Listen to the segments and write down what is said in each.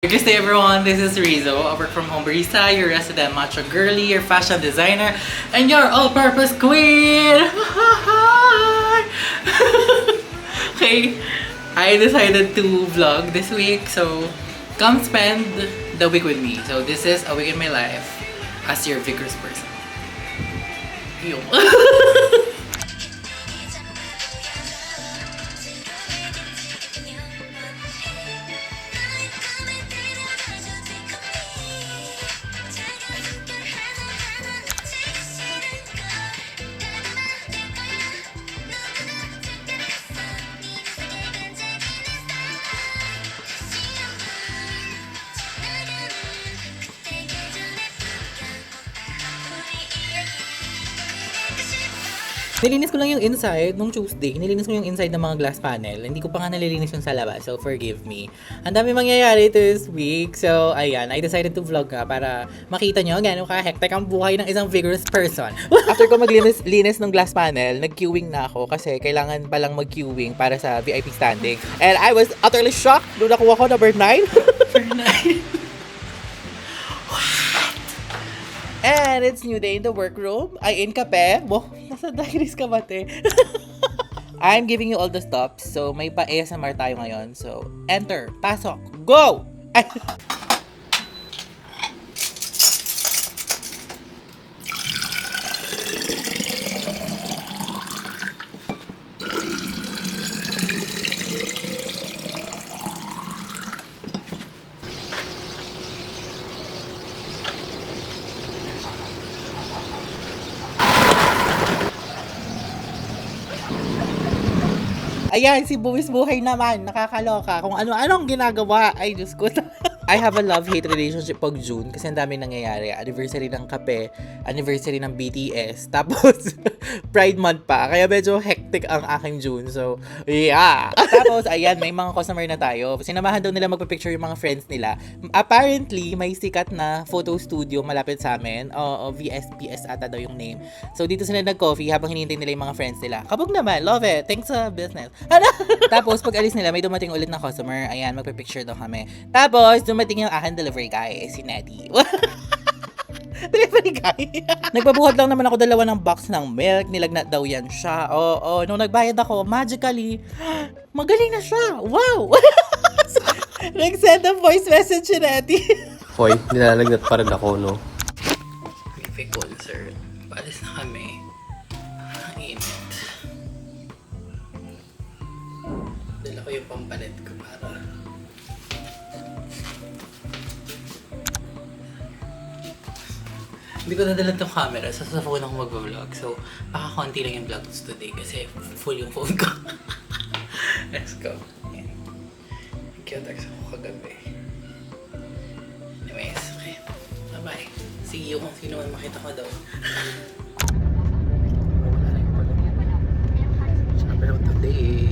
Good day everyone, this is Rizzo, a work from home barista, your resident macho girly, your fashion designer, and your all-purpose queen! Okay, I decided to vlog this week, so come spend the week with me. So this is a week in my life as your vigorous person. Yo. Nilinis ko lang yung inside nung Tuesday. Nilinis ko yung inside ng mga glass panel. Hindi ko pa nga nalilinis yung sa labas. So, forgive me. Ang dami mangyayari this week. So, ayan. I decided to vlog nga para makita nyo gano'n ka-hectic ang buhay ng isang vigorous person. After ko maglinis ng glass panel, nag-queuing na ako kasi kailangan palang mag-queuing para sa VIP standing. And I was utterly shocked nung nakuha ko number 9. Number 9. And it's new day in the workroom. Ay, in kape. Bo, nasa diaries ka ba, te? I'm giving you all the stops. So, may pa-ASMR tayo ngayon. So, enter. Pasok. Go! Ay. Ayan, si Buwis Buhay naman, nakakaloka. Kung ano-anong ginagawa, ay Diyos ko. I have a love-hate relationship pag June kasi ang dami nangyayari. Anniversary ng kape, anniversary ng BTS, tapos Pride Month pa. Kaya medyo hectic ang aking June. So, yeah. Tapos, ayan, may mga customer na tayo. Sinamahan daw nila magpa-picture yung mga friends nila. Apparently, may sikat na photo studio malapit sa amin. VSPS ata daw yung name. So, dito sila nag-coffee habang hinihintay nila yung mga friends nila. Kabog naman, love it. Thanks sa business. Tapos, pag alis nila, may dumating ulit na customer. Ayan, magpa-picture daw kami. Tapos, dumating yung aking delivery guy, si Nettie. Delivery guy. Nagbabuhat lang naman ako dalawa ng box ng milk. Nilagnat daw yan siya. Oo, nung nagbayad ako, magically, magaling na siya. Wow! Nag-send a voice message si Nettie. Hoy, nilalagnat pa rin ako, no? May concert. Paalis na kami. Ang init. Dala ko yung pampalit ko para hindi ko nadala tong camera. Sa phone ako mag-vlog. So, baka konti lang yung vlogs today kasi full yung phone ko. Let's go. Ayan. Nag-text ako kagabi. Anyways, okay. Bye-bye. See you kung sino man makita ko daw. Wala na yung pala. Chapter of the day.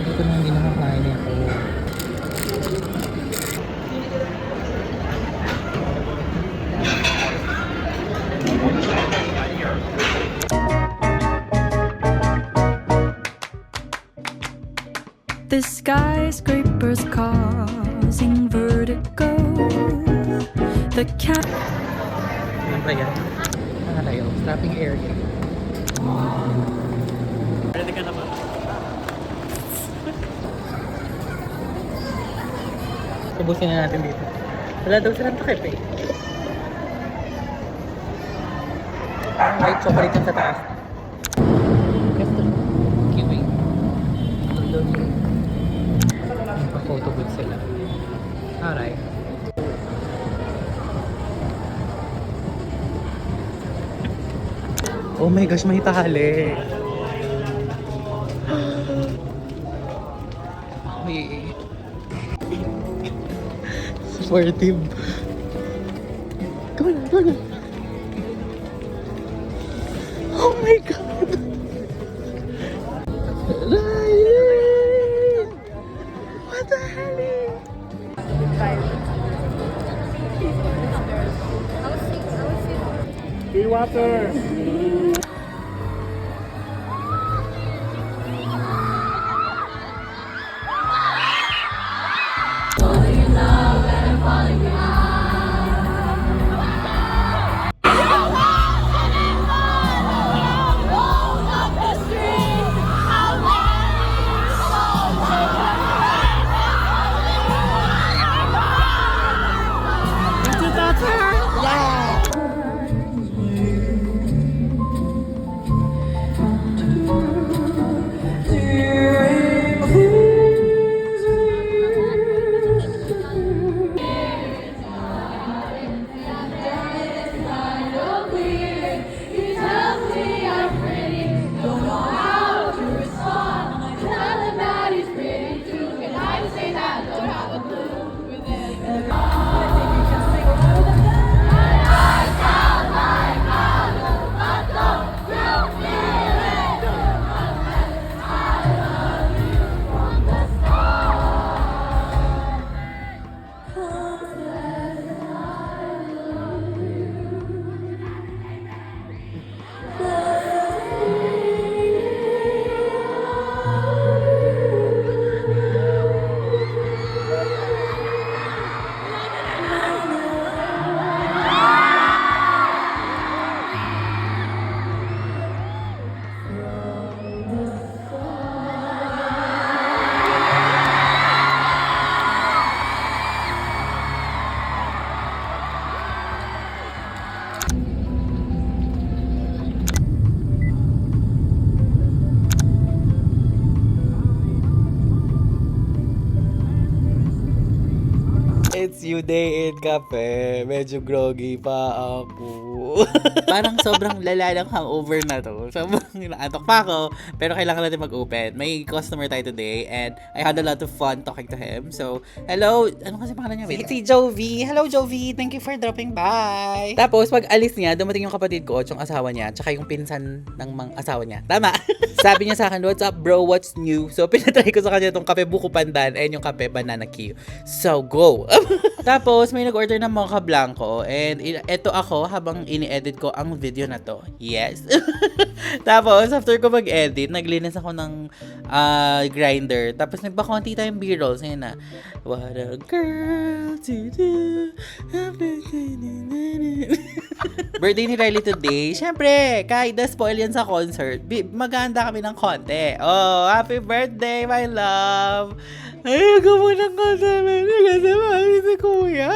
Ito na hindi nakakain ako. The skyscrapers causing vertigo. The cat. Ano ba yan? Ano tayo? Slapping area. Ready ka na ba? Tubusin na natin dito. Wala daw silang takip eh. White chocolate yung sa taas. Gusto. Kiwi. Nagpa-photo booth sila. Aray. Oh my gosh, may tahali. Uy. Supportive. Go na. Oh my God. Ryan! What the hell? It's you day in cafe. Medyo groggy pa ako. Parang sobrang lala ng hangover na to. Sobrang inaantok pa ako. Pero kailangan natin mag-open. May customer tayo today and I had a lot of fun talking to him. So, hello. Ano kasi pangalan niya? Si Jovi. Hello, Jovi. Thank you for dropping by. Tapos, pag alis niya, dumating yung kapatid ko at yung asawa niya tsaka yung pinsan ng asawa niya. Tama. Sabi niya sa akin, what's up bro? What's new? So, pinatry ko sa kanya itong kape buko pandan and yung kape banana Q. So, go! Tapos, may nag-order ng mocha blanco and eto ako habang ini-edit ko ang video na to. Yes! Tapos, after ko mag-edit, naglinis ako ng grinder. Tapos, nagpa-konti tayong B-rolls. Ngayon na, what a girl to do. Birthday ni Riley today. Siyempre, kahit na-spoil yan sa concert, maganda kami ng konti. Oh, happy birthday, my love! Ay, ako ng concert. Kasi mami si kuya.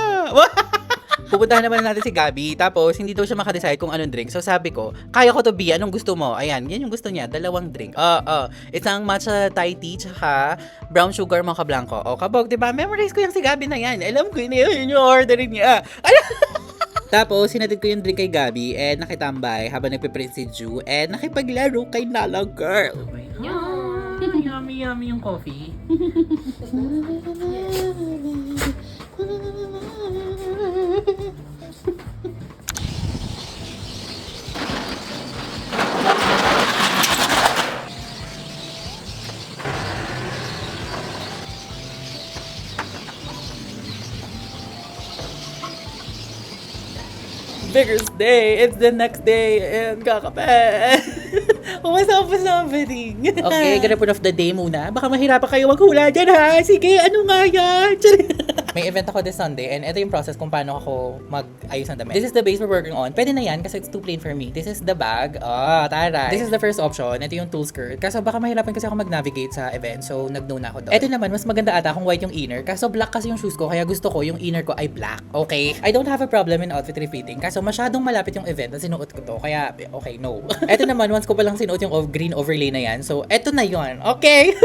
Pupuntahan naman natin si Gabi. Tapos, hindi daw siya makadecide kung anong drink. So, sabi ko, kaya ko to be. Anong gusto mo? Ayan, yan yung gusto niya. 2 drink. Isang matcha Thai tea, tsaka brown sugar mocha blanco. O, kabog, diba? Memorize ko yung si Gabi na yan. Alam ko yun yung orderin niya. Tapos, sinatid ko yung drink kay Gabi and nakitambay habang nagpiprint si Ju and nakipaglaro kay Nala Girl. Yummy, yummy yung coffee. Bigger's day. It's the next day and kakape. Umasapos na ang bidding. Okay, ganapon of the day muna. Baka mahirapan kayo maghula dyan ha. Sige, ano nga yan? May event ako this Sunday and ito yung process kung paano ako mag-ayos ng damit. This is the base we're working on. Pwede na yan kasi it's too plain for me. This is the bag. Taray. This is the first option. Ito yung tool skirt. Kaso baka mahirapan kasi ako mag-navigate sa event. So, nag-no na ako doon. Ito naman, mas maganda ata kung white yung inner. Kaso black kasi yung shoes ko. Kaya gusto ko yung inner ko ay black. Okay? I don't have a problem in outfit refitting. Kaso masyadong malapit yung event na sinuot ko to. Kaya, okay, no. Ito naman, once ko palang sinuot yung green overlay na yan. So, ito na yon. Okay?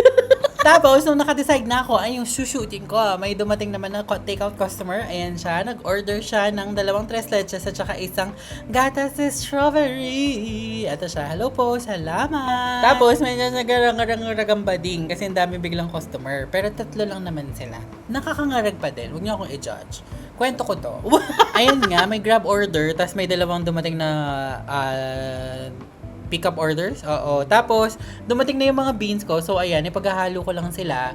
Tapos, nung nakadecide na ako, ay yung shooting ko. May dumating naman na takeout customer. Ayan siya. Nag-order siya ng 2 tres leches at saka isang gatas strawberry. Ito siya. Hello po. Salamat. Tapos, may nagarang-garang-garang bading kasi ang dami biglang customer. Pero 3 lang naman sila. Nakakangarag pa din. Huwag niyo akong i-judge. Kwento ko to. Ayun nga, may grab order. Tapos may 2 dumating na pick-up orders. Oo. Tapos, dumating na yung mga beans ko. So, ayan, ipaghahalo ko lang sila.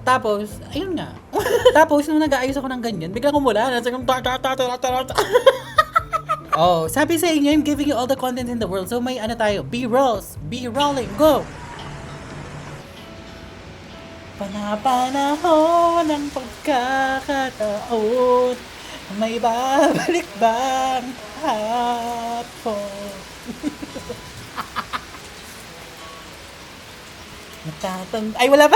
Tapos, ayun nga. Tapos, nung nag-aayos ako ng ganyan, biglang kumula. Oh, sabi sa inyo, I'm giving you all the content in the world. So may ano tayo, B-rolls, B-rolling, go! Panapanahon ng pagkakataon, may babalik bang hapon? Ay, wala pa!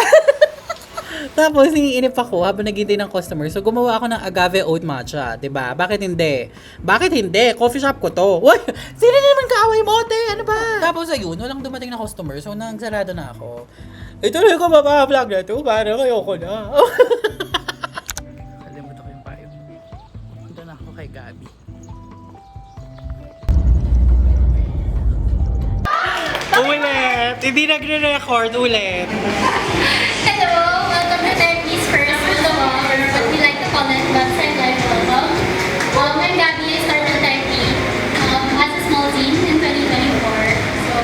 Tapos, iniinip ako habang naghintay ng customer. So, gumawa ako ng agave oat matcha. 'Di ba? Bakit hindi? Bakit hindi? Coffee shop ko to. Uy! Sino naman kaaway mo, te? Ano ba? Tapos, ayun, walang dumating na customer. So, nagsarado na ako. Ituloy ko vlog na to. Parang ayoko na. Kalimutan ko yung payo. Punta na ako kay Gabi. Ulit! Hindi nagre-record. Ulit. Hello, welcome to Therapy's First with the Wall, or what we like to call it, website live welcome. I'm Gabby, I started therapy as a small teen in 2024. So,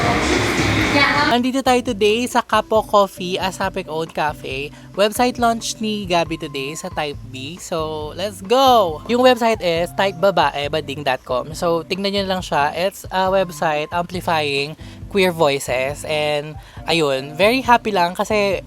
yeah. Andito tayo today sa Capo Coffee, Asapik Oat Cafe. Website launch ni Gabi today sa Type B. So, let's go! Yung website is typebabaebading.com. So, tingnan nyo lang siya. It's a website amplifying queer voices. And, ayun, very happy lang kasi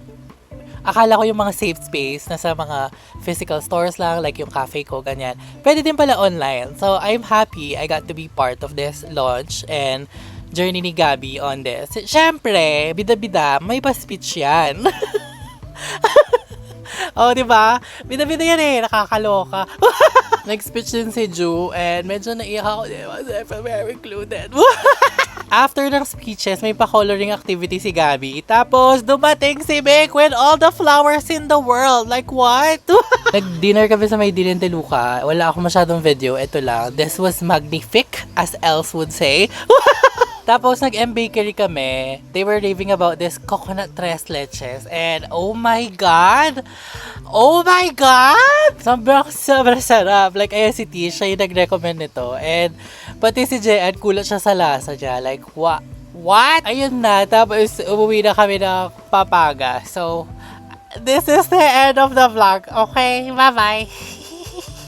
akala ko yung mga safe space na sa mga physical stores lang, like yung cafe ko, ganyan. Pwede din pala online. So, I'm happy I got to be part of this launch and journey ni Gabi on this. Siyempre, bida-bida, may pa-speech yan. Oh, di ba? Bida-bida yan eh, nakakaloka. Nag-speech din si Ju and medyo naiyak ako, di ba? Very included. After ng speeches, may pa-coloring activity si Gabi. Tapos, dumating si Mick with all the flowers in the world. Like, what? Nag-dinner kami sa may Dinente Luca. Wala ako masyadong video. Ito lang. This was magnific, as else would say. Tapos, nag-M-Bakery kami. They were raving about this coconut tres leches. And, oh my God! Oh my God! Sobrang sarap. Like, ayan si Tish, siya yung nag-recommend nito. And, pati si Jean, kulat siya sa lasa niya. Like, what? Ayun na. Tapos, umuwi na kami ng Papaga. So, this is the end of the vlog. Okay, bye-bye.